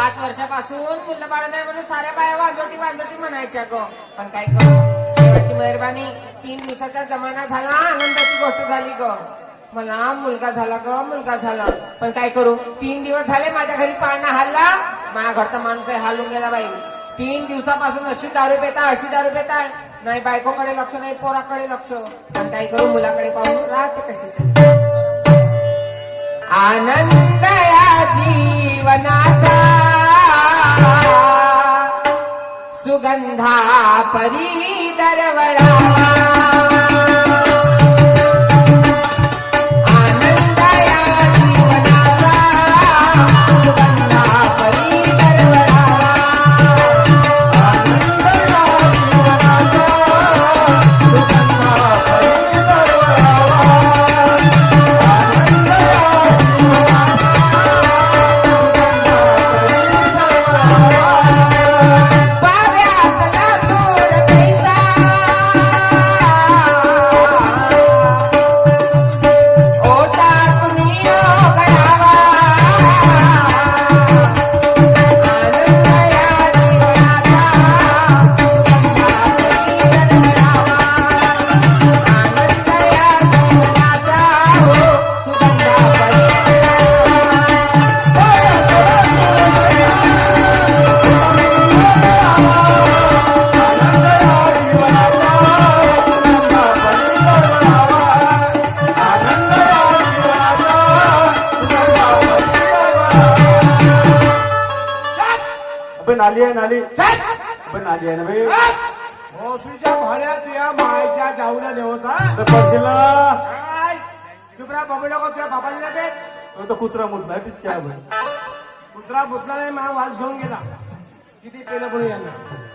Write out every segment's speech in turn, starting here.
5 वर्षापासून मुलं बाळ नाही म्हणून साऱ्या बाया वाजोटी वाजोटी म्हणायच्या ग. पण काय करू, देवाची मेहरबानी 3 दिवसाचा जमाना झाला, आनंदाची गोष्ट झाली ग. मला मुलगा झाला ग, मुलगा झाला. पण काय करू, 3 दिवस झाले माझ्या घरी पाळणा हल्ला, माझ्या घरचा माणूस हालून गेला बाई. 3 दिवसापासून अशी दारू पेता नाही, बायकोकडे लक्ष नाही, पोराकडे लक्ष. पण काय करू, मुलाकडे पाहून राहते कशी तरी. आनंद या जीवनाचा सुगंधा परी दरवळावा. नाली आहे नाली पण नाली आहे ना भाई. भोसरीच्या भाड्या तुझ्या मायच्या जाऊला नेवता पडशील काय चुपरा बघू नको तुझ्या बाबाजीला भेट. तो कुत्रा मुतला पिच्चा कुत्रा मुतला नाही, मा वास घेऊन गेला. किती पेलं पण यांना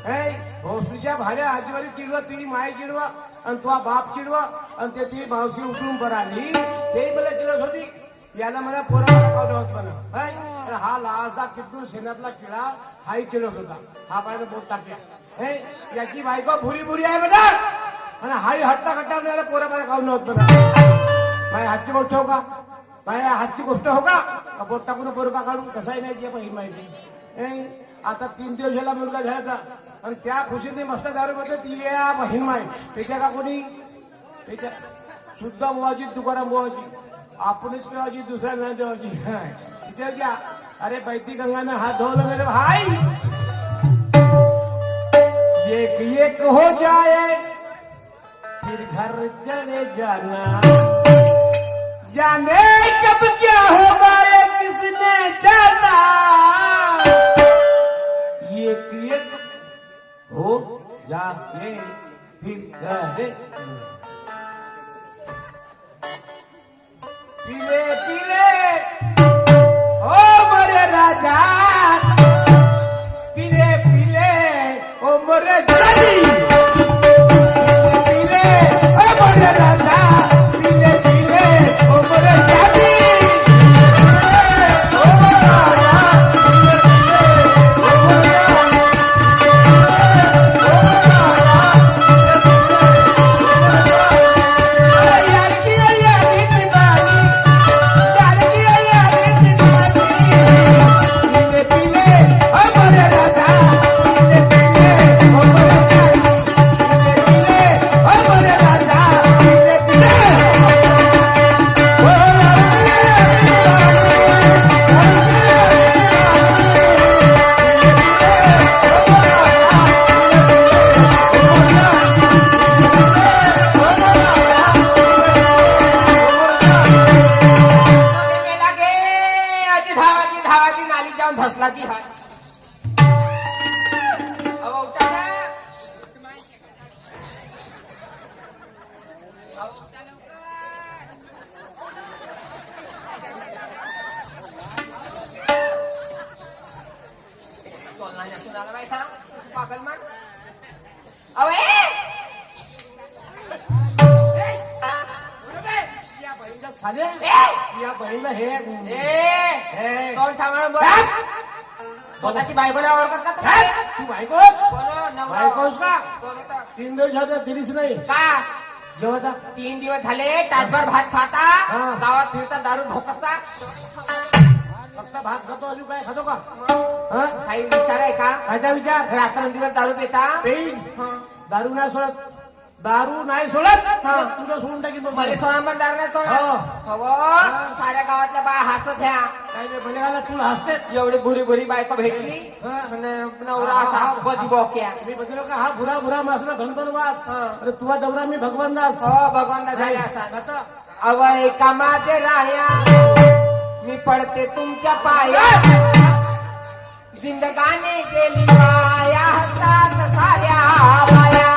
हे भोसरीच्या भाड्या आजीबाजी चिडवा, तुझी माय चिडवा आणि तुझा बाप चिडवा आणि ते ती मावशी उठून पर आली ते मला चिडत होती. याला मला पोराला खावलं होत म्हणा. हा लालचा किट्टूर शेणातला किडा हाही चिडत होता. हा पाहिजे बोट टाकल्या हे याची बायको भुरी भुरी आहे म्हणा आणि हाही हट्टा खट्टा याला पोरा मला खावलं होत म्हणा. माझ्या हातची गोष्ट हो का, माझ्या हातची गोष्ट हो का, बोट टाकून पोरका काढून कसाही नाही पहिली माहिती. आता 3 दिवस झाला मुलगा झाला आणि त्या खुशीने मस्त दारू मध्ये ती बहीण माय त्याच्या का कोणी त्याच्या सुद्धा बुवाची तुकाराम बुवाची आपणच देवाची दुसऱ्या नाही देवाची तिथे क्या. अरे बैती गंगा में हाथ धो लो मेरे भाई. एक एक हो जाए फिर घर चले जाना, जाने कब क्या होगा ये किसने जाना. एक एक हो जाए फिर घर पीले पीले ओ मोरे राजा, पीले पीले ओ मोरे दादी, पीले ओ मोरे राजा, पीले पीले ओ मोरे दादी. या बहिणीला हे कोण सांभाळून बोल. स्वतःची बायकोला ओळखत का तू बायको तुम्ही? बायकोस का 3 दिवस झाले दिलीच नाही का? जेव्हा 3 दिवस झाले ताटभर भात खाता, गावात फिरता दारू ढोकसता. फक्त भात खातो अजून काय खातो का मग हा? काही विचार आहे का कायचा विचार रात्रंदिवस दारू पिता पेन हं. दारू नाही सोडत दारू नाही सोडत हा. तुला सोडून टाकीन बघ. मला सोडा पण दारू नाही सोडा हो. हो साऱ्या गावातल्या बाया हसत ह्या काय नाही भले घाला तुला हसते एवढी भुरी भुरी बायको भेटली हा. आणि नवरा असा बदी बोक्या मी बदलो का हा भुरा भुरा मासला भनभन वास हा. अरे तुझा दौरा मी भगवान दास हो भगवान झाले असा आता अवय कामाचे राया मी पडते तुमच्या पाया जिंदगानी गेली वाया हसतात साऱ्या बाया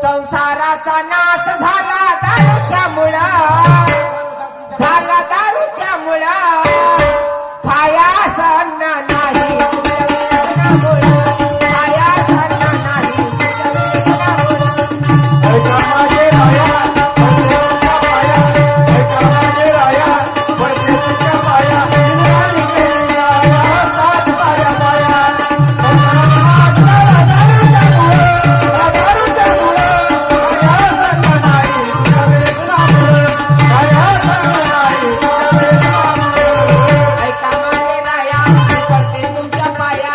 संसाराचा नाश झाला दारूच्या मुळा झाला दारूच्या मुळा खाया सन्न नाही तुझ्या वेदनामुळं. खाया सन्न नाही तुझ्या वेदनामुळं. ऐका माझे राया परदेशीच्या पाया ऐका माझे राया परदेशीच्या पाया जिंदगानी गेली राया सात पाया पाया दारूच्या मुळं काया संग नाही तुझ्या वेदनामुळं काया संग नाही तुझ्या वेदनामुळं ऐका माझे राया मी पडते तुमच्या पाया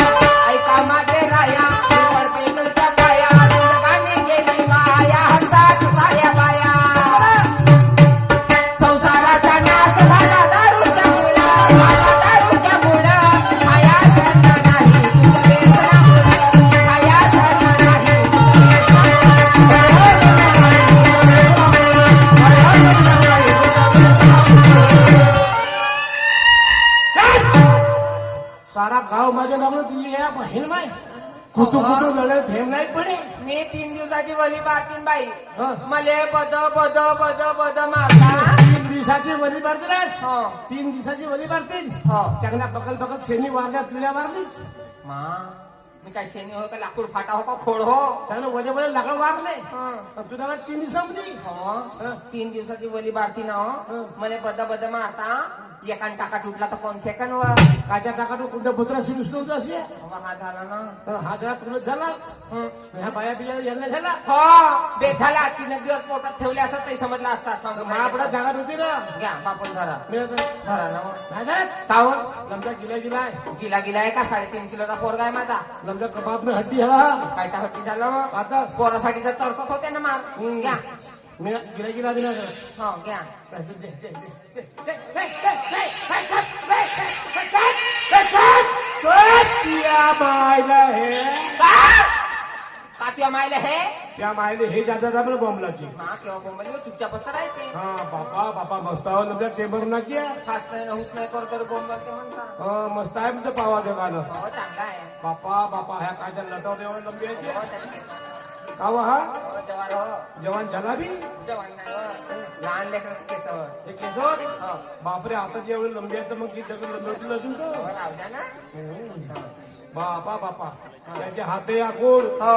ऐका माझे राया मी पडते तुमच्या पाया जिंदगानी गेली माया हसतात साऱ्या बाया संसाराचा नाश झाला दारूच्या मुळं झाला दारूच्या मुळं खाया सन्न नाही तुझ्या वेदनामुळं खाया सन्न नाही तुझ्या सारा गाव माझ्या नावानं तुझी या बहीण नाही कुठू कुठू लढत थेंब नाही पडे मी 3 दिवसाची वली पाहतीन बाई हं. मले बद बद बद बद मारला 3 दिवसाची वली मारतीस हो 3 दिवसाची वली मारतीस हो चांगल्या बकल बकल शेणी मारल्या तुला मारलीस मा मी काय शेणी हो का लाकूड फाटा हो का खोड हो चांगलं वजे वजे लाकड मारले हं. तुला 3 दिवसामध्ये हो हं. 3 दिवसाची वली बारती ना हो हं. मला बद बद मारता एकान टाका तुटला तर कोण सेकंड वर काच्या टाकाटो कुठं पुत्राशी नुसतं होतं अशी हा झाला ना हा जरा तुला झाला हं. ह्या बाया बिया यांना झाला हो बेत झाला 3 दिवस पोटात ठेवले असं ते समजलं असता सांग महापडा जागा होती ना घ्या बापून धरा मी आता धरा ना मग. काय झालं? काहून लमचा गिला गिलाय गिला गिलाय का 3.5 किलोचा पोरगा आहे माझा लमचा कबाब में हड्डी हा कायच्या हट्टी झालं मग आता पोरासाठी तर तरसत होते ना मार हं. घ्या मी गिला गिला दिला हो घ्या मायला हे का त्या मायला हे त्या मायले हे जातात आपलं बॉम्बलाची हा केव्हा बोंबली चुपचाप बसत राहते हा बापा बापा मस्त आहो नंतर टेबल ना किया खास नाही हुस नाही कर तर बोंबल ते म्हणता हा मस्त आहे म्हणते पावा ते गाणं हो चांगला आहे बापा बापा ह्या कायच्या नटावर एवढं लंबी आहे हो की? त्यात कावा हा हो जवान हो जवान झाला बी जवान नाही हो लहान लेकराचं केसवर हे केसवर हो बापरे आता जे एवढे लंबी आहे तर मग किती लंबी होतील अजून हो, तर राहू द्या ना बापा बापा त्याचे हाते आकोड हो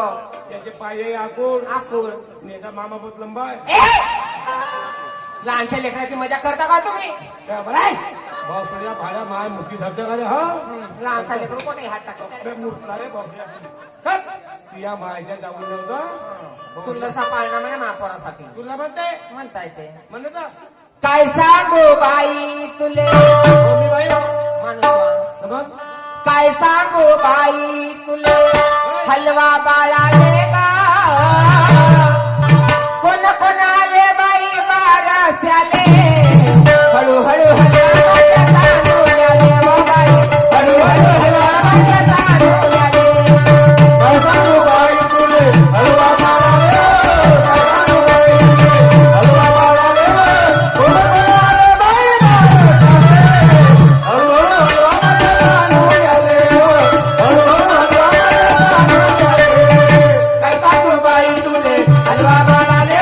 त्याचे पाये आकोड आसूळ याचा मामा बहुत लंबा आहे लहानशा लेकराची मजा करता का तुम्ही काय बरं आहे भाऊ सोया भाड्या माय मुठी धरते का रे हा लहानशा लेकरू कोठे हात टाकतो अरे मुठला रे बापरे तुया मायच्या जाऊन नव्हतं सुंदरसा पाळणा म्हणा महापौरासाठी तुला म्हणते म्हणता येते म्हणलं तर काय सांगू बाई तुले हो मी बाई हो. माणूस वा. तर मग काय सांगू बाई तुले हलवा बाळाले गा कोण कोण आले बाई बारस्याले हळूहळू हलवा माझ्या तांदूळाले ओ बाई हळूहळू हलवा माझ्या तांदूळाले काय सांगू बाई तुले हलवा बाळाले काय सांगू बाई तुले हलवा बाळाले कोण कोण आले बाई बाळाले हळूहळू हलवा माझ्या तांदूळाले हळूहळू हलवा माझ्या तांदूळाले काय सांगू बाई तुले हलवा बाळाले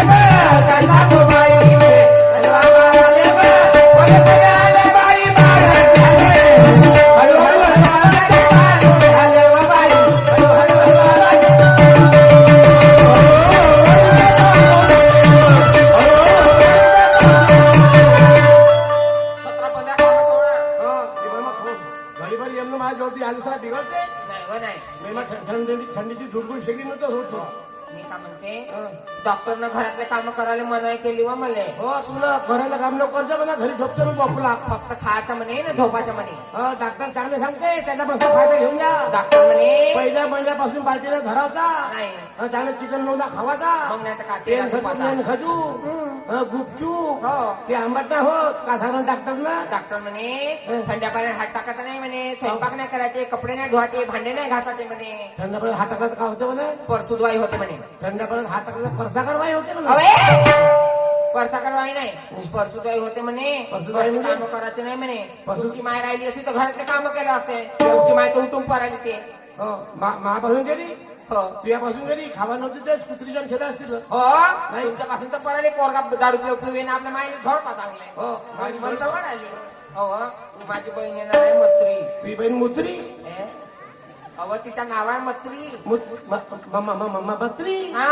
काय सांगू बाई तुले हलवा बाळाले कोण कोण आले बाई बारस्याले हळूहळू हलवा माझ्या तांदूळाले ओ बाई हळूहळू हलवा माझ्या सतरा 15 कामं सोडा. हा ते बाई मग घडी भर येणं माझ्या जवळ आली सर बिघडते नाही व नाही मी मग थंडीची धुडगुड शेगी नव्हतं होत मी का म्हणते डॉक्टरनं घरातले काम करायला मनाई केली व मले हो तुला घराला काम नको करतो म्हणा घरी झोपतो मी बापूला फक्त खायचं म्हणे ना झोपायचं म्हणे डॉक्टर चांगले सांगते त्याच्यापासून फायदा घेऊन जा डॉक्टर म्हणे पहिल्या महिन्यापासून पार्टीला धरावता नाही चांगलं चिकन नव्हता खावाता मग नाही तर का तेल झोपायचं. खजू गुपचूप हो. ते आंबट नाही होत का सांगा डॉक्टरना डॉक्टर म्हणे थंड्या पाण्यात हात टाकायचा नाही म्हणे स्वयंपाक नाही करायचे कपडे नाही धुवायचे भांडे नाही घासायचे म्हणे थंड पाण्यात हात टाकत का होते म्हणे परसुदवाई होते म्हणे थंड पाण्यात हात टाकत परसाकरवाई होते म्हणे अवे परसाकरवाई नाही परसुदवाई होते म्हणे परसुदवाई घरचे म्हणजे? काम करायचे नाही म्हणे तुमची माय राहिली असती तर घरातले काम केलं असते तुमची माय तर उठून पराली ते महापासून गेली हो तुझ्यापासून गेली खावा नव्हती तेच कुत्री जाऊन खेळत असतील हो तुमच्यापासून तर पराली पोरगा दारू पिऊ ना आपल्या माईने झोडपा चांगले हो माझी बहीण जवळ आली हो माझी बहीण येणार आहे मत्री तुझी बहीण मुत्री अव तिच्या नाव आहे मत्री बत्री हा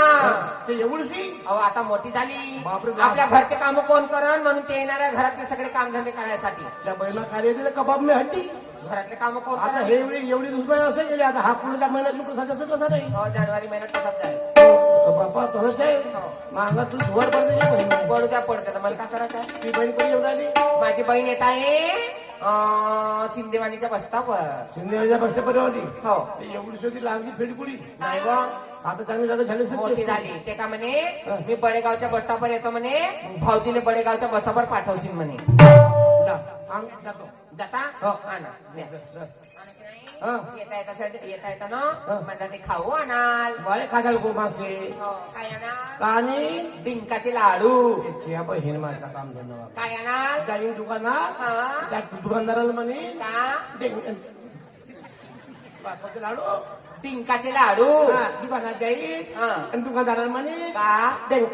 ते एवढीशी अहो आता मोठी झाली बापरे. आपल्या घरचे काम कोण करण म्हणून ते येणार आहे घरातले सगळे कामधंदे करण्यासाठी त्या बहिणा कार्य दिलं कबाब मी हड्डी घरातले काम कोण आता करणार? हे एवढी दुष्काळ असेल गेली आता हा पुढच्या महिन्यात लोक सध्याच कसा नाही हो जानेवारी महिन्यात तसाच आहे बापा तसंच आहे मागा तू धुवार पडते का बहीण पडू द्या पडते तर मला काय करायचं आहे? ती बहीण कोणी येऊन आली माझी बहीण येत आहे सिंदेवानीच्या बसतावर शिंदेच्या बसच्या परिवारी हो एवढी होती लहानशी फेडकुडी नाही ग आता चांगली जागा झाली असेल. मोठी झाली ते का म्हणे मी बडेगावच्या बसस्टॉपवर येतो म्हणे भाऊजीले बडेगावच्या बसस्टॉपवर पाठवशील म्हणे जा, सांग, जातो. जाता हो. आणा द्या. हा. येता येता ना माझ्यासाठी खाऊ आणाल वाळे खाजाल गो मासे हो, काय आणाल कानी डिंकाचे लाडू त्याची बहीण माझा काम धंदा काय आणाल जाईन दुकानात हा त्या दुकानदाराला म्हणे का बापाचे लाडू डिंकाचे लाडू हा, दुकानात जाईल हा. आणि दुकानदाराला म्हणे का देऊ.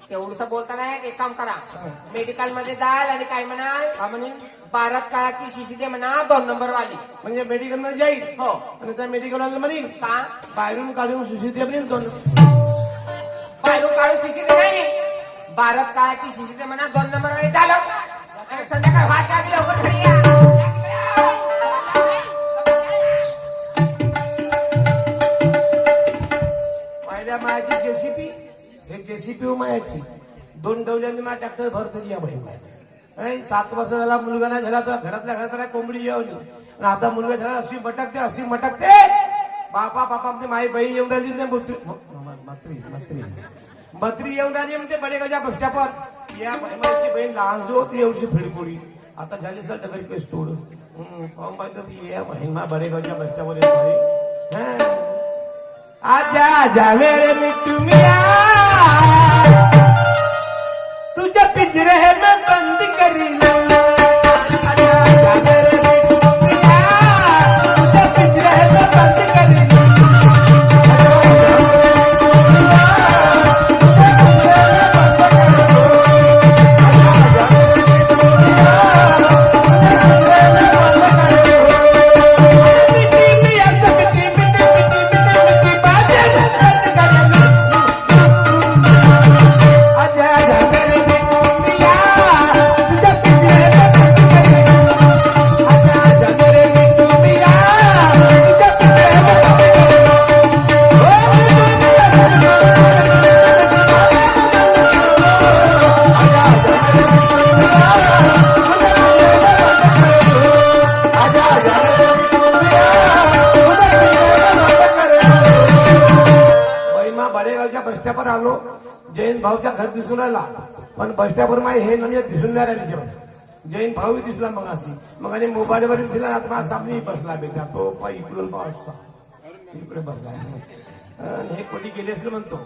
तेवढस बोलता नाही एक काम करा मेडिकल मध्ये जाल आणि काय म्हणाल हा म्हणे भारत काळाची शिशी दे म्हणा 2 नंबर वाली म्हणजे मेडिकल मध्ये जाईल हो आणि त्या मेडिकलवाला म्हणेन का बाहेरून काढून सुशित म्हणेन दोन बाहेरून काढून शिशी दे नाही भारत काळाची शिशी दे म्हणा 2 नंबर वाली झालं आणि संध्याकाळ व्हायच्या आधी लवकर घरी या. पहिल्या मायाची जेसीपी हे जेसीपी मायाची 2 डवल्यांनी माझ्या ट्रॅक्टर भरतो या बहीण माय 7 वर्ष झाला मुलगा नाही झाला तर घरातल्या घरात काय कोंबडी जेवली आणि आता मुलगा झाला अशी मटकते बापा आमची माई बहीण येऊन राहिली मत्री येऊन राहिली म्हणते बडेगावच्या बसस्टॉपवर या बहिणीची बहीण लहान होती एवढी फिडकुडी आता झाली सर डबल केस तोड पाहून पाहिजे ती या बहीण मा बडेगावच्या बसस्टॉपवर येत आजा आजा मेरे मिट्टू मिया तुझे पिंजरे में बंद करी आजा आजा मेरे मिट्टू मिया तुझे पिंजरे में बंद करी बसस्टॉपवर आलो जैन भाऊच्या घर दिसून राहिला पण बसस्टॉपवर माय हे म्हणजे दिसून नाही राहिले जेवण जैन भाऊ दिसला मग आणि मोबाईलवर दिसला आता माझा सामने बसला बेटा तो इकडून पाऊसचा इकडे बसला आणि हे कोणी गेले असेल म्हणतो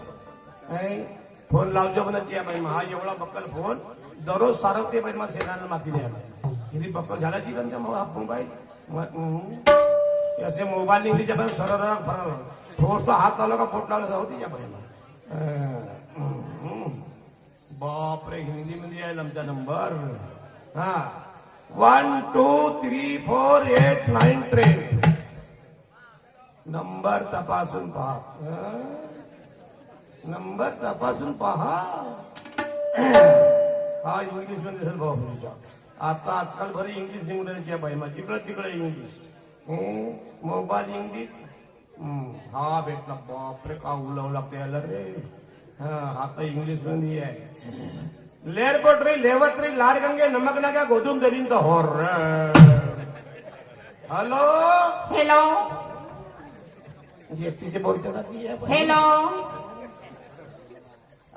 फोन लावજો म्हणत या बाई हा एवढा बक्कल फोन दररोज सारवते बाई मग सेनानं माती द्यायला किती बक्कल झाला की त्यांच्या मग हा मोबाईल असे मोबाईल निघलीच्या बाई सरळ फरार थोडसा हात लावला का बोट लावला जाऊ तिच्या बाईला बापरे हिंदी मध्ये आहे आमचा नंबर हा 1 2 3 4 8 9 ट्रेन नंबर तपासून पहा नंबर तपासून पहा हा इंग्लिश मध्ये सर भाऊ आता आजकाल बरी इंग्लिश निघून बाई मग तिकडे इंग्लिश मोबाईल इंग्लिश हा भेटला बापरे का उलव लागते याला रे हा आता इंग्लिश मध्ये आहे लेरपोट्री लेवत्री लार गंगे नमक लगा गोदूम दरीन तो होर हॅलो हॅलो एकटीचे बोलते का ती आहे? हॅलो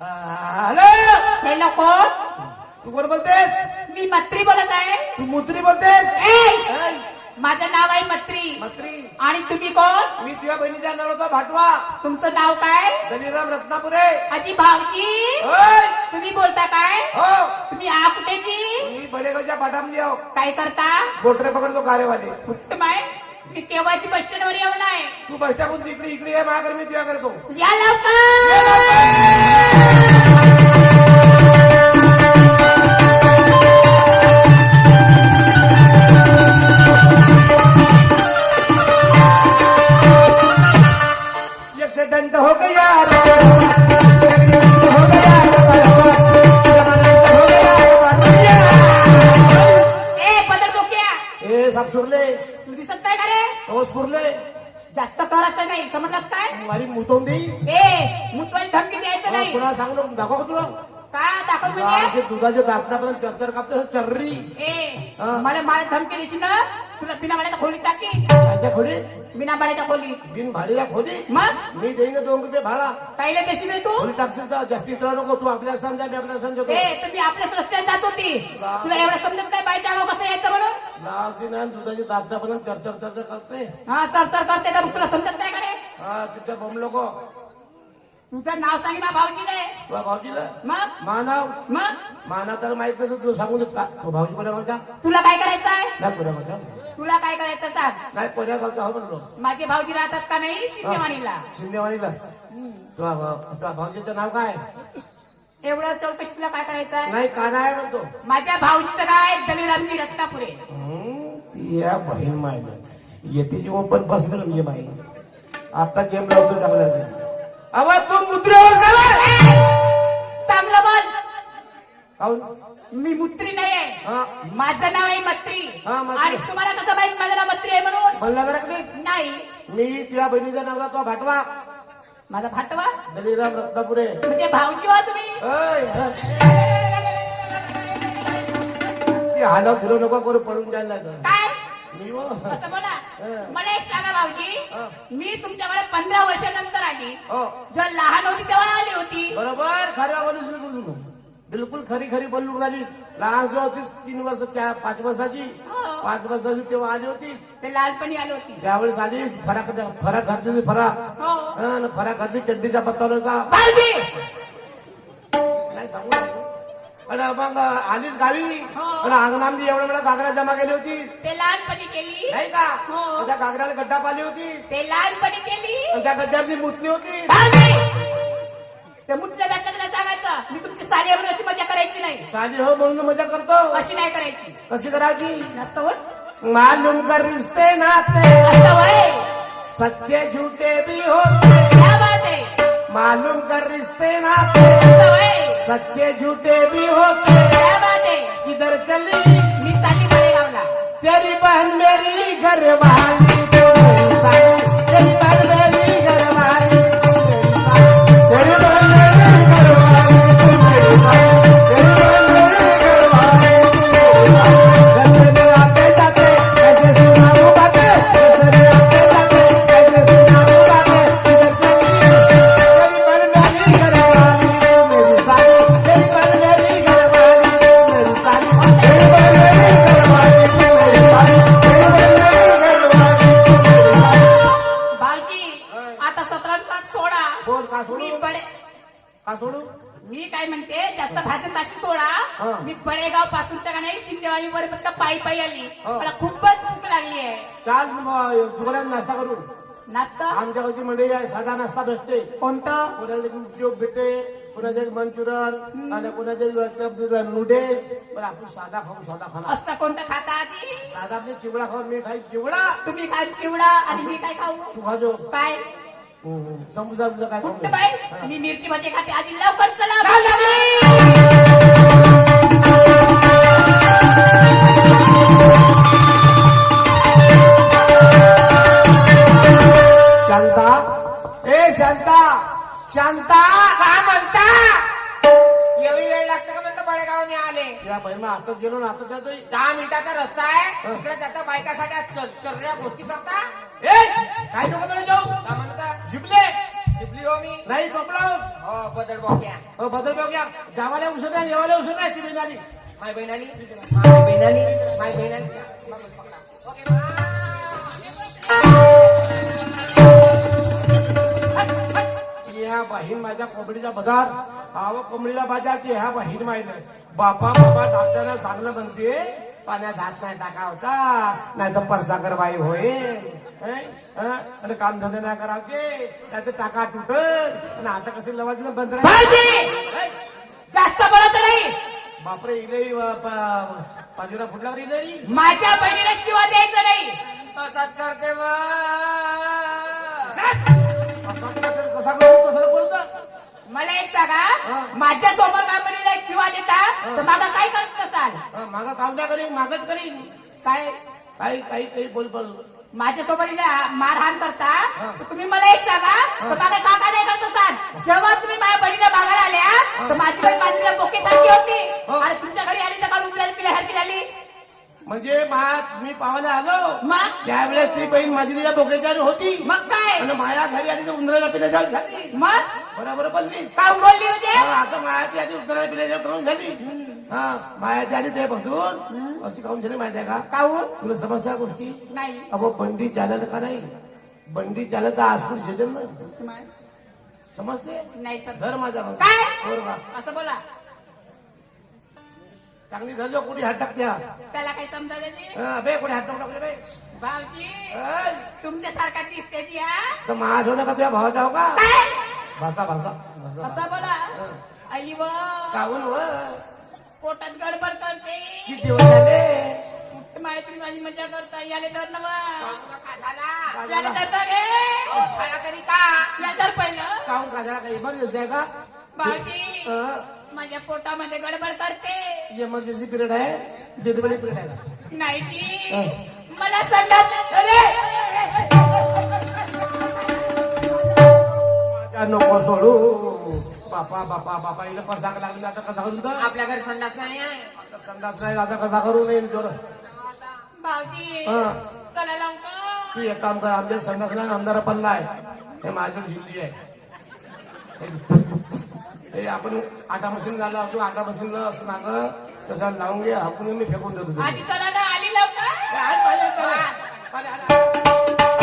हॅलो हॅलो कोण? तू कोण बोलतेस मी मत्री बोलत आहे. तू मुत्री बोलतेस ए! माझं नाव आहे मत्री. मत्री आणि तुम्ही कोण? मी तुझ्या बहिणीचा नाव होता भाटवा तुमचं नाव काय? दलीराम रत्नापुरे अजी भाऊजी होय तुम्ही बोलता काय? हो तुम्ही आ कुठेची? मी बडेगावच्या पाठामध्ये आहो काय करता? बोटरे पकडतो कार्यवाले कुठं माय? मी केव्हाची बस स्टँड वर येऊन आहे. तू बसत्यापून इकडे इकडे ये माझ्याकडे मी तुझ्या करतो या लवकर. एक्सीडेंट हो गया रे एक्सीडेंट हो गया रे हो गया ए बदल बोक्या ए साप सुरले तू दिसत नाही का रे? तो सुरले जास्त करायचं नाही समजलास काय? मारी मुतवून देई ए मुतवायला धमकी द्यायचं नाही. कुणाला सांगू नको दाखव का तुला काय दाखव म्हणजे? दुधाचे दाखल्यापर्यंत चरचर कापते चर्री ए हा. मला धमकी देशील ना तुला बिना भाड्याच्या खोलीत टाकी. त्याच्या खोली बिना भाड्याच्या खोलीत. बिन भाडीला खोली मग मी देईन 2 रुपये भाडा काहीला देशील रे तू? खोली टाकशील तर जास्ती तळ नको तू आपल्या समजा मी आपल्या समजतो ए तुम्ही आपल्याच रस्त्यात जात होती. तुला एवढं समजत नाही बाईच्या अंगावर कसं यायचं म्हणून? लावशी ना दुधाचे दाखल्यापर्यंत चरचर चरचर करते हा चरचर करते तर तुला समजत नाही का रे? हा तिच्या बम लोक तुझं नाव सांग ना भाऊजीले. तुला भाऊजीला मग मानव मग मानव तर माहित नसेल तू सांगू देत का तो भाऊजी कोण्या गावचा तुला काय करायचं आहे? नाही कोण्या गावचा तुला काय करायचं सांग. नाही कोण्या गावचा हो म्हणलो माझे भाऊजी राहतात का नाही शिंदेवाणीला? शिंदेवाणीला तुझ्या भाऊजीचं नाव काय एवढं चौकशी तुला काय करायचं आहे? नाही काना आहे म्हणतो माझ्या भाऊजीचं नाव आहे दलीरामजी रत्नापुरे. ती या बहीण मायला येते ओपन पासून म्हणजे बाई आता गेम लावतो चांगला आवाज तू मुद्रेवर चांगलं बोल. काऊन मी मुत्री नाहीये. हा माझं नाव आहे मत्री. हा, मत्री. आणि तुम्हाला कसं माहित माझं नाव मत्री आहे म्हणून? म्हणला बरं का नाही मी तुझ्या बहिणीचा नवरा तो भाटवा माझा फाटवा दलीराम रत्नापुरे म्हणजे भाऊजी हो तुम्ही. ती हालव फिरव नको करू पडून जायला लागलं. काय मी हो. असं बोला. हा. मला एक सांगा हा. भाऊजी मी तुमच्याकडे 15 वर्षानंतर आली. हो जेव्हा लहान होती तेव्हा आली होती. बरोबर खऱ्या बोलूस बिलकुल बिलकुल खरी खरी बोलून राहिलीस लहान जो होतीस 3 वर्ष 5 वर्षाची हो. 5 वर्षाची तेव्हा आली होतीस ते लहानपणी आली होती. त्यावेळेस आलीस फराक घातली होती फराक हो फराक घातली चड्डीचा पत्ता होता भाऊजी नाही सांगू नको. आणि मग आलीच गावी हो. आणि अंगणामध्ये एवढ्या वेळा घागरा जमा केली होती ते लहानपणी केली. नाही का हो. आणि त्या घागराला गड्डा पाली होती ते लहानपणी केली. आणि त्या गड्ड्यातली मुतली होती भाऊजी ते मुठल्या बॅटला सांगायचं मी तुमची साडी म्हणून अशी मजा करायची नाही. साधी हो म्हणून मजा करतो अशी नाही करायची. कशी करायची नसतं होत. मालूम कर रिश्ते नाते असं वय सच्चे झूठे भी होते क्या बात आहे. मालूम कर रिश्ते नाते असं वय सच्चे झूठे भी होते क्या बात आहे. किधर चली मी चालली बडेगावला. तेरी बहन मेरी घरवाली तू मेरी साली. तेरी बहन मेरी घरवाली तू मेरी साली. तेरी बहन मेरी घरवाली तू मेरी साली. तेरी बहन मेरी घरवाली तू मेरी साली. घर में आते जाते कैसे सुनाऊं बातें घर में आते जाते कैसे सुनाऊं बातें किधर चली तेरी बहन मेरी घरवाली तू मेरी साली. तेरी बहन मेरी घरवाली तू मेरी साली. तेरी बहन मेरी घरवाली तू मेरी साली. तेरी बहन मेरी घरवाली तू मेरी साली. भाऊजी आता 17 सोडा. बोल का सोडू मी बडे का सोडू मी काय म्हणते जास्त भाजन ताशी सोडा. हा. मी बडेगाव पासून तर का नाही शिंदेवाडी वरपर्यंत पायी पायी आली. हा. मला खूपच भूक लागली आहे. चाल दुकानात नाश्ता करू नाश्ता आमच्या गावची मंडळी आहे साधा नाश्ता भेटते कोणतं? कोणाचे जोग भेटते कोणाचे मंचुरन आणि कोणाचे नूडल्स पण आपण साधा खाऊ साधा खाणार असं कोणतं खाता आधी? साधा आपले चिवडा खाऊन मी खाई चिवडा तुम्ही काय चिवडा आणि मी काय खाऊ? तू खाजो काय समोसा तुझं काय खाऊ कुठं बाई हा. मी मिरची भाजी खाते आधी लवकर चला. शांता शांता काय म्हणता एवढी वेळ लागतं का म्हणतो बडेगावने आले या बहीण मग आताच गेलो ना आताच जातोय 10 मिनिटाचा रस्ता आहे तिकडे जाता बायकासाठी चरल्या गोष्टी करता ए काय नको म्हणून जाऊ का म्हणता जिबले शिपली हो मी नाही टोपला हो बदल बोक्या हो बदल बघ या जावाला उसत नाही जेवायला उसत नाही तुम्ही झाली माय बहीण आली माय बहीण आली माय बहीण आली ओके ह्या बहीण माझ्या कोंबडीचा बाजार आव कोंबडीला बाजारची ह्या बहीण माहिती बापा बाबा डॉक्टरला चांगलं म्हणते पाण्यात हात नाही टाका होता नाही तर परसाकर बाई होईल आणि काम धंदे नाही करावचे नाही तर टाका तुटल आणि आता कसं लवायचं बंद जास्त बोलायचं नाही. बापरे इले पाजूला फुटला इले माझ्या बहिणीला शिवा द्यायचं नाही. तसंच करते कसा करू कसं बोलत मला एक सांगा माझ्या समोर माझ्या बहिणीला शिवा देता तर मागा काय करत नसाल मागा काम नाही करीन मागच करीन काय काही काही काही बोल बोल माझ्या सोबत मारहाण करता तर तुम्ही मला एक सांगा तर माझा काका नाही करत असाल जेव्हा तुम्ही माझ्या बहिणीला मागायला आल्या तर माझी बहीण माझी बोकेसारखी होती आणि तुमच्या घरी आली तर काल उमरायला पिल्यासारखी झाली म्हणजे मी पावायला आलो मग त्यावेळेस ती बहीण माझी तिच्या बोक्याच्या होती मग काय आणि माया घरी आली तर उंदराला पिल्याच्या झाली मग बरोबर बोललीस काऊन बोलली म्हणजे आता माया ती आधी उंदराला पिल्याच्या खाऊन झाली हा माया ती आधी ते बसून अशी खाऊन झाली माहिती आहे का काऊन तुला समजत्या गोष्टी नाही अहो बंडी चालत का नाही बंडी चालत आसपूर झेजल ना समजते नाही सर धर माझा काय बरोबर असं बोला चांगली धरलो कुठे हात टाकत्या त्याला काही समजायला नाही बे कुठे हात टाकले बे भाऊजी ऐ, तुमच्यासारखा दिसते जी हा तर माझ होणं का तुझ्या भावाचा हो का काय भाषा भाषा भाषा असं बोला आई व काहून व पोटात गडबड करते किती दिवस झाले माहिती माझी मजा करता याले तर नवा का झाला याले तर गे झाला तरी का या तर पहिलं काहून का जरा काही इमर्जन्सी आहे का भाऊजी माझ्या पोटामध्ये गडबड करते इमर्जन्सी पिरियड आहे डिलिव्हरी पिरियड आहे का नाही की मला संडास अरे माझ्या नको सोडू बापा बापा बापा इला पसाक लागली आता कसा करू तर आपल्या घरी संडास नाही आहे आता संडास नाही आता कसा करू नये जोर भाऊजी चला लवकर तू एक काम कर आमच्या संडासला आमदार पल्ला आहे हे माझ्या जिल्ली आहे हे आपण आटा मशीन झालं असू आटा मशीनला असं माग तसा लावून घे हाकून मी फेकून देतो तुला. आधी चला ना आली लवकर हे आहे, पाहिले, पाहिले. पाहिले,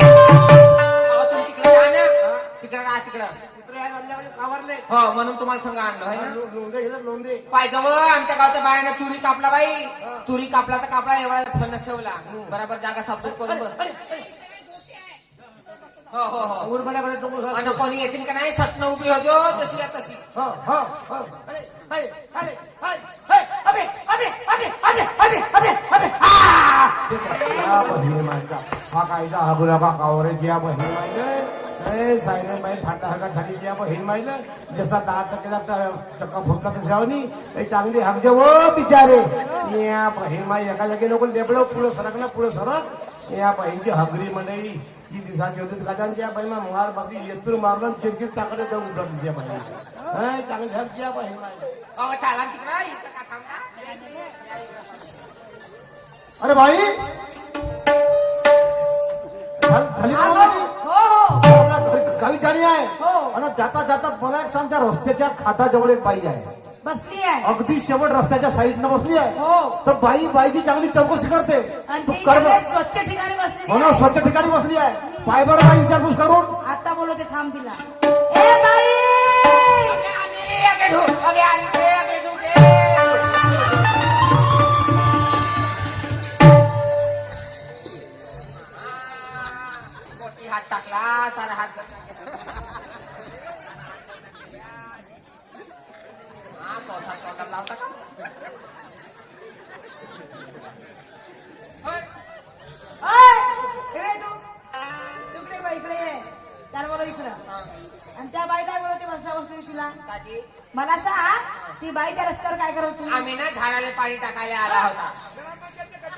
अहो, तुम्ही तिकडे जा ना तिकडे का तिकडं कुत्रे आहेत आमच्याकडे कावरले हो म्हणून तुम्हाला संघ आणलं है ना लोंदे घेतात लोंदे पाहिजे व आमच्या गावच्या बायानं तुरी कापला बाई तुरी कापला तर कापला एवढा फन ठेवला बरोबर जागा सापडून करून बस हो हो हो उरबड्याकडे टोकू आणि कोणी येतील का नाही सटणं उभी होतो तशी या तशी हो हो हो अरे अरे अरे अरे अबे अबे अबे अबे अबे अबे अबे या बहिणी माझा हा कायदा हा गुला का कावरे या बहीण माहिलं सायरन बाई फाटा हका झाली या बहीण माहिलं जसा 10% चक्का फुटला तशावनी चांगली हाकजे व बिचारे या बहीण माई एका जागी नको लेबळ पुढं सरक ना पुढं सरक या बहीणची हगरी मंडळी ही दिसाची होती गजांच्या बाई मार बाकी येतून मारलं चिरकीत टाकलं तर उठत त्या बहीण चांगली हकच्या बहीण माई अहो चाला तिकडं इथं का थांबता अरे भाई झाली का माहिती? आपल्या गावी जाणी आहे आणि जाता जाता मला एक सांग त्या रस्त्याच्या खाटाजवळ एक बाई आहे बसली आहे अगदी शेवट रस्त्याच्या साईडनं बसली आहे तर बाईची चांगली चौकशी करते आणि तू ती कर बरं. सगळ्यात स्वच्छ ठिकाणी बसली हो ना स्वच्छ ठिकाणी बसली आहे पाय बरं बाई विचारपूस करून आता बोलवते थांब तिला ए बाई हात टाकला सारा हात हा चौथा तोंडाला लावता का ओय, इकडे तू इकडे बा, इकडे ये त्याला बोलव इकडं आणि त्या बाई काय बोलवते बसल्या बसली मी तुला काजी मला सांग ती बाई त्या रस्त्यावर काय करत होती आम्ही ना झाडाला पाणी टाकायला आला होता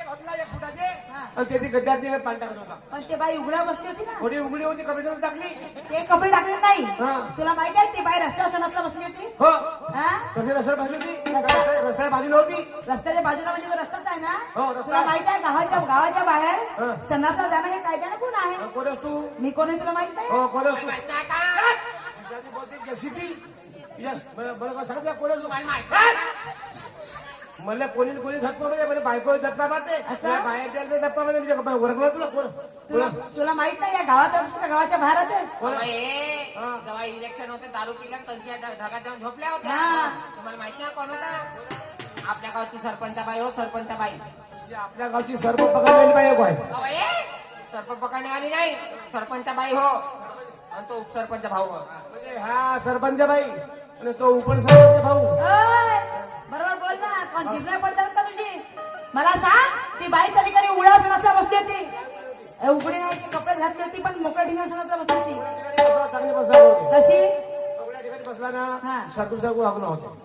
घातला एक फुटाचे हा. आणि ते गड्ड्यात तिने पाणी टाकत होता. पण ते बाई उघड्या बसली होती ना थोडी उघडी होती कपडे टाकली. ते कपडे टाकले नाही हा. तुला माहिती आहे ती बाई रस्त्यावर सणातला बसली होती हो हा कसे रस्त्यावर भाजली होती रस्त्याला बाजूला होती. रस्त्याच्या बाजूला म्हणजे तो रस्ताच आहे ना हो, रस्ता तुला आहे. माहित आहे गावाच्या हा. बाहेर सणातला जाणं हे कायद्यानं कोण आहे कोणच तू मी कोण आहे तुला माहित आहे हो कोणच तू माहित नाही का? जेसीबी बरोबर सगळं त्या कोणच तुम्हाला माहित नाही? मला कोणी धप्पा मध्ये मला बायको धप्पा मारते असं? बाहेर धप्पा मध्ये वर्गला तुला कोण तुला माहित नाही या गावात असतं, गावाच्या बाहेरच कोण? हे, हा. जेव्हा इलेक्शन होते दारू पिल्या कलशी ढगात जाऊन झोपल्या होत्या हा. तुम्हाला माहिती नाही कोण होता आपल्या गावची सरपंचाबाई हो सरपंचाबाई म्हणजे आपल्या गावची सर्व पकडलेली बायको आहे. अहो, हे, सरपंच पकडण्यावाली नाही सरपंचाबाई हो आणि तो उपसरपंच भाऊ हो. म्हणजे हा सरपंच बाई आणि तो उपसरपंच भाऊ. बरोबर बोल ना कोण जिंकणार पडतात का तुझी मला सांग ती बाई त्या ठिकाणी उघड्या सणातला बसली होती उघडी नाही ती कपडे घातली होती पण मोकळ्या ठिकाणी सणातला बसली होती चांगली बसला होती. कशी एवढ्या ठिकाणी बसला हा. ना सरकू हागणं होतं.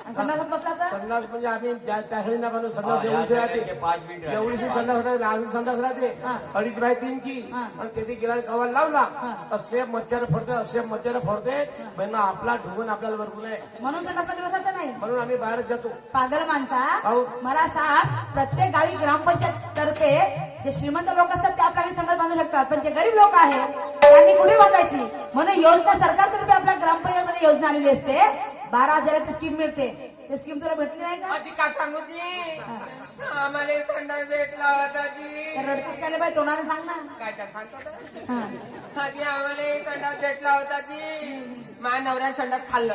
सणात बसला तर संडास म्हणजे आम्ही त्या खेळी ना बनवू संडास एवढीशी राहते एवढीशी संडास राहते लहानशी संडास राहते हा. 2.5 बाय 3 की हा. आणि तिथे गिलास कवाल लावला हा. असे मच्छर फोडते पण आपला ढुंगण आपल्याला बरोबर आहे म्हणून सणातमध्ये बसायचं नाही म्हणून आम्ही बाहेरच जातो. पागल माणसा हो. मला सांग प्रत्येक गावी ग्रामपंचायत तर्फे जे श्रीमंत लोक असतात ते आपल्याला संडास बांधू शकतात पण जे गरीब लोक आहेत त्यांनी कुठे बांधायची म्हणून योजना सरकारतर्फे आपल्या ग्रामपंचायतमध्ये योजना आलेली असते 12,000ची स्कीम मिळते ते स्कीम तुला भेटली नाही का माझी का सांगू जी आम्हाला संडास भेटला होता जी तर रडतीस काय बाई तोंडाने सांग ना काय काय सांगतो तर? हा. आधी आम्हाला संडास भेटला होता जी माझ्या नवऱ्याने संडास खाल्लं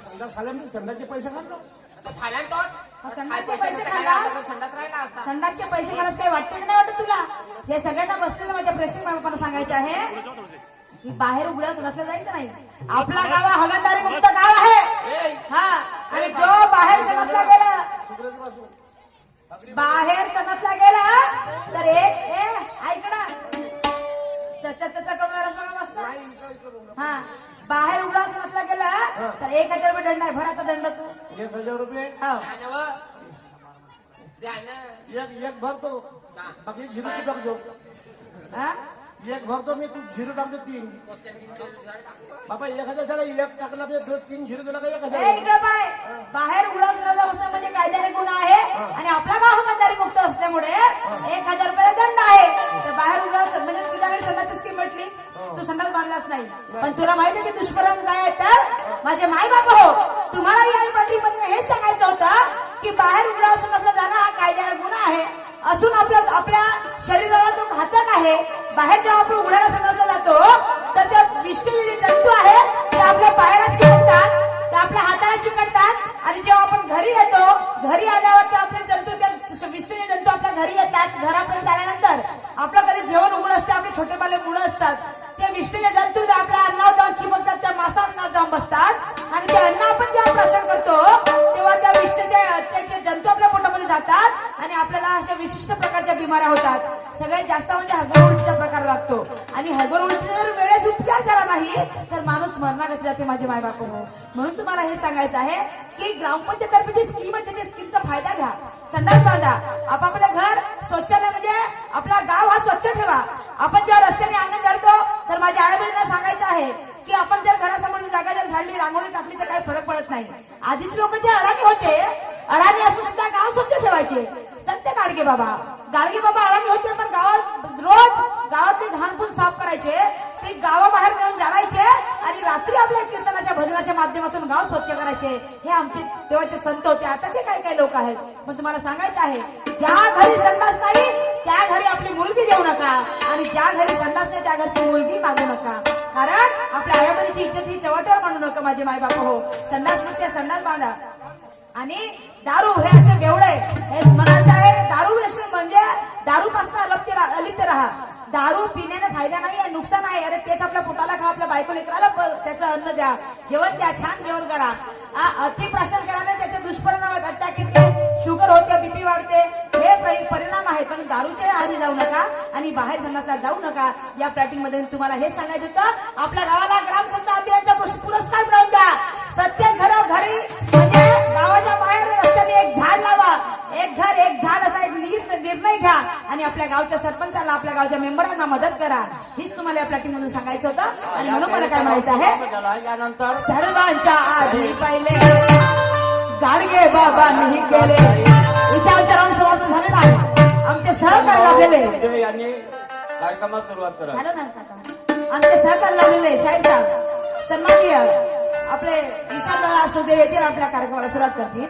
संडास खाल्ला म्हणजे संडासचे पैसे खाल्लो. तो खाला ना तो संडासचे काय पैसे नसते खाल्ला? खाल्ला असता तर संडास राहिला असता संडासचे पैसे खरंच काही वाटते की नाही वाटत तुला हे सगळ्यांना बसलेलं माझ्या प्रेक्षक बाबांना सांगायचं आहे की बाहेर उघड्या सुरक्षित जायचं नाही आपला गाव हा हगणदारी मुक्त गाव आहे हा आणि जो बाहेर समजला गेला बाहेर समजला गेला तर ऐक ना हा बाहेर उघडा समजला गेला तर 1,000 रुपये दंड आहे भराचा दंड तू 1,000 रुपये हो. द्या ना एक भरतो बाकी 0 टाकतो हा? एक भरतो मी तू 0 टाकतो 3 बाबा 1,000 झाला एक टाकला 3 0 दिला का 1,000 इकडे पाय बाहेर उघडा सुद्धा बसणं म्हणजे कायद्याने गुन्हा आहे आणि आपला गाव हगणदारी मुक्त असल्यामुळे 1,000 रुपये दंड आहे तर बाहेर उघडा म्हणजे तुझ्याकडे संडासची स्कीम भेटली तू संडास बांधलाच नाही पण तुला माहिती की दुष्परिणाम काय आहे तर माझे माय बाप हो तुम्हाला या पाठीमधून हेच सांगायचं होतं की बाहेर उघडा संडासला जाणं हा कायद्याने गुन्हा आहे असून आपल्या शरीराला तो घातक आहे बाहेर जेव्हा आपण उघड्याला संडासला जातो तर त्या विष्ठेचे जे जंतू आहेत ते आपल्या पायाला चिकटतात ते आपल्या हाताला चिकटतात आणि जेव्हा आपण घरी येतो घरी आल्यावर ते आपले जंतू त्या विष्ठेचे जंतू आपल्या घरी येतात घरापर्यंत आल्यानंतर आपलं कधी जेवण उघड असते आपले छोटे बाले मुलं असतात ते विष्ठेचे जंतू जे आपल्या अन्नावर जाऊन चिपकतात त्या मासा अन्नावर जाऊन बसतात आणि ते अन्न आपण जेव्हा प्राशन करतो तेव्हा त्या विष्ठेचे जंतू आपल्या पोटामध्ये जातात आणि आपल्याला अशा विशिष्ट प्रकारच्या बिमाऱ्या होतात सगळ्यात जास्त म्हणजे हगवण उलटीचा प्रकार लागतो आणि हगवण उलटीचा जर वेळेस उपचार झाला नाही तर माणूस मरणागती जाते माझे मायबाप हो म्हणून तुम्हाला हे सांगायचं आहे की ग्रामपंचायतर्फे जी स्कीम आहे त्या स्कीमचा फायदा घ्या संडास बांधा आपापलं घर शौचालय म्हणजे आपला गाव हा स्वच्छ ठेवा आपण जेव्हा रस्त्याने अंगण झाडतो तर माझ्या आई बहिणीला सांगायचं आहे की आपण जर घरासमोरची जागा जर झाडली रांगोळी टाकली तर काही फरक पडत नाही आधीच लोक जे अडाणी होते अडाणी असून सुद्धा गाव स्वच्छ ठेवायचे सत्य गाडगे बाबा अडाणी होते पण गावात रोज गावातली घाणपून साफ करायचे ते गावाबाहेर नेऊन जाणायचे आणि रात्री आपल्या कीर्तनाच्या भजनाच्या माध्यमातून गाव स्वच्छ करायचे हे आमचे देवाचे संत होते आताचे काही लोक आहेत पण तुम्हाला सांगायचं आहे ज्या घरी संडास नाही त्या घरी आपली मुलगी देऊ नका आणि ज्या घरी संडास नाही त्या घरची मुलगी मागू नका कारण आपल्या आयाबरीची इज्जत ही चवटवर मांडू नका माझे मायबाप हो संडास मुक्त संडास बांधा आणि दारू हे असे बेवडे हे म्हणायचं आहे दारू व्यसन म्हणजे दारूपासून अलिप्त राहा दारू पिण्याने फायदा नाही आहे नुकसान आहे अरे तेच आपल्या पोटाला खा आपल्या बायको लेकराला त्याचं अन्न द्या जेवण द्या छान जेवण करा अतिप्राशन करायला त्याचे दुष्परिणाम आहेत अटॅक येते शुगर होते बीपी वाढते हे परिणाम आहेत पण दारूच्या आधी जाऊ नका आणि बाहेर संडासला जाऊ नका या प्लॅटिंग मध्ये तुम्हाला हे सांगायचं होतं आपल्या गावाला ग्रामसंत गावच्या सरपंचाला आपल्या गावच्या मेंबरांना मदत करा, हीच तुम्हाला या प्लॅटिंग मधून सांगायचं होतं. आणि म्हणून मला काय म्हणायचं आहे, यानंतर सर्वांच्या आधी पहिले गाडगे बाबांनी गेले. इथे आमच्या राऊंड समाप्त झालेला आहे. आमचे सहकारी लाभलेले यांनी कार्यक्रमात सुरुवात करा. झालं ना काका? आमचे सहकारी लावलेले शाहीर साहेब सन्माननीय आपले विशालदादा सुदेव येतील आपल्या कार्यक्रमाला सुरुवात करतील.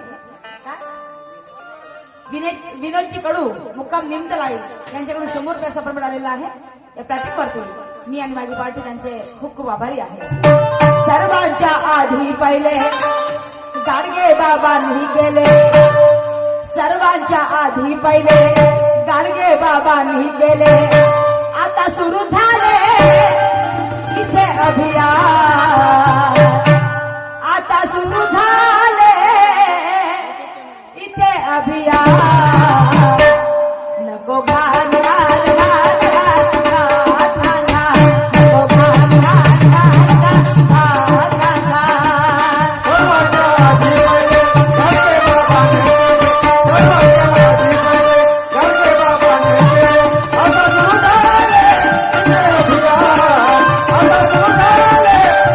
विनोदजी कडू मुक्काम निमतलाई यांच्याकडून 100 रुपये सप्रमाण आलेला आहे. या प्लॅटिंग वरती मी आणि माझी पार्टी त्यांचे खूप खूप आभारी आहे. सर्वांच्या आधी पहिले गाडगे बाबांनी गेले. सर्वांच्या आधी पहिले गाडगे बाबांनी गेले. आता सुरू झाले इथे अभियान. आता सुरू झाले इथे अभियान. नको घाण घाण घाण घाण घाण घाण घाण. नको घाण घाण घाण घाण घाण घाण घाण. सर्वांच्या आधी पहिले गाडगे बाबांनी गेले. सर्वांच्या आधी पहिले गाडगे बाबांनी गेले. आता सुरू झाले इथे अभियान.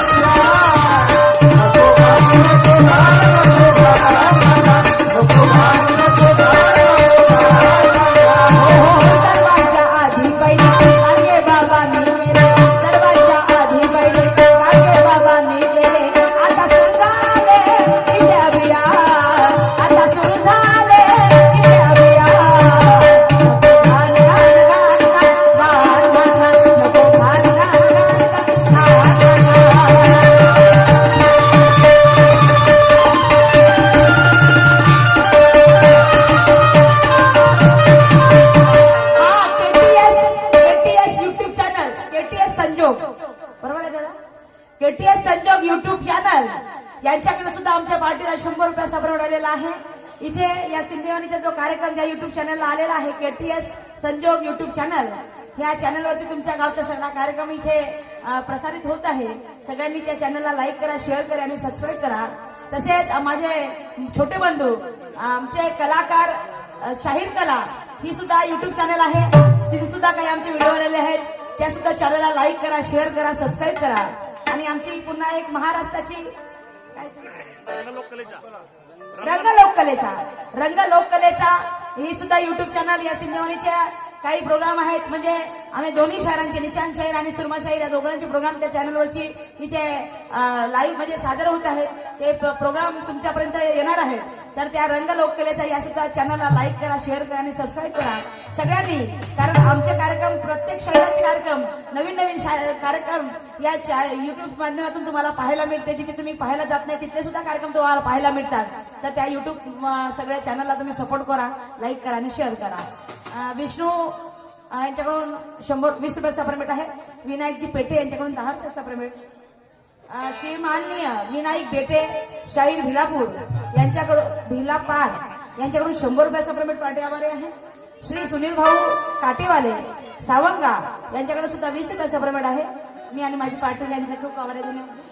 आता सुरू झाले इथे अभियान. नको घाण नको घाण नको घाण नको घाण नको घाण. सर्वांच्या आधी पहिले गाडगे बाबांनी गेले. सर्वांच्या आधी पहिले गाडगे बाबांनी गेले. आता सुरू झाले इथे अभियान. आता सुरू झाले इथे अभियान. नको घाण घाण घाण घाण घाण घाण घाण. नको घाण घाण घाण घाण केटीएस युट्यूब चॅनल केटीएस संजोग बरोबर आहे दादा. केटीएस संजोग युट्यूब चॅनल यांच्याकडे सुद्धा आमच्या पार्टीला 100 रुपये सप्रमाण आलेला आहे. इथे या सिंधेवानीचा जो कार्यक्रम ज्या युट्यूब चॅनलला आलेला आहे केटीएस संजोग युट्यूब चॅनल, ह्या चॅनलवरती तुमच्या गावचा सगळा कार्यक्रम इथे प्रसारित होत आहे. सगळ्यांनी त्या चॅनलला लाईक करा, शेअर करा आणि सबस्क्राईब करा. तसेच माझे छोटे बंधू आमचे कलाकार शाहीर कला ही सुद्धा युट्यूब चॅनल आहे. तिथे सुद्धा काही आमचे व्हिडिओ आलेले आहेत. त्या सुद्धा चॅनलला लाईक करा, शेअर करा, सबस्क्राईब करा. आणि आमची पुन्हा एक महाराष्ट्राची रंग लोककलेचा ही सुद्धा युट्यूब चॅनल या सिंधेवानीच्या काही प्रोग्राम आहेत. म्हणजे आम्ही दोन्ही शहरांचे निशांत शाहीर आणि सुरमा शाहीर या दोघांचे प्रोग्राम त्या चॅनलवरची इथे लाईव्ह मध्ये सादर होत आहेत. ते प्रोग्राम तुमच्यापर्यंत येणार आहेत. तर त्या रंग लोककलेचा या सुद्धा चॅनलला लाईक करा, शेअर करा आणि सबस्क्राईब करा सगळ्यांनी. कारण आमचे कार्यक्रम प्रत्येक शहराचे कार्यक्रम नवीन नवीन कार्यक्रम या युट्यूब माध्यमातून तुम्हाला पाहायला मिळते. जिथे तुम्ही पाहायला जात नाही तिथले सुद्धा कार्यक्रम तुम्हाला पाहायला मिळतात. तर त्या युट्यूब सगळ्या चॅनलला तुम्ही सपोर्ट करा, लाईक करा आणि शेअर करा. विष्णू यांच्याकडून 120 रुपये सप्रमेट आहे. विनायकजी पेठे यांच्याकडून 10 रुपये सप्रमेट. श्री माननीय विनायक बेटे शाहीर भिलापूर यांच्याकडून भिलापार यांच्याकडून 100 रुपये सप्रमेट पार्टी आभारी आहे. श्री सुनील भाऊ काटेवाले सावंगा यांच्याकडे सुद्धा 20 रुपये सप्रमेट आहे. मी आणि माझी पार्टी यांचा खूप आभारी आहे. धन्यवाद.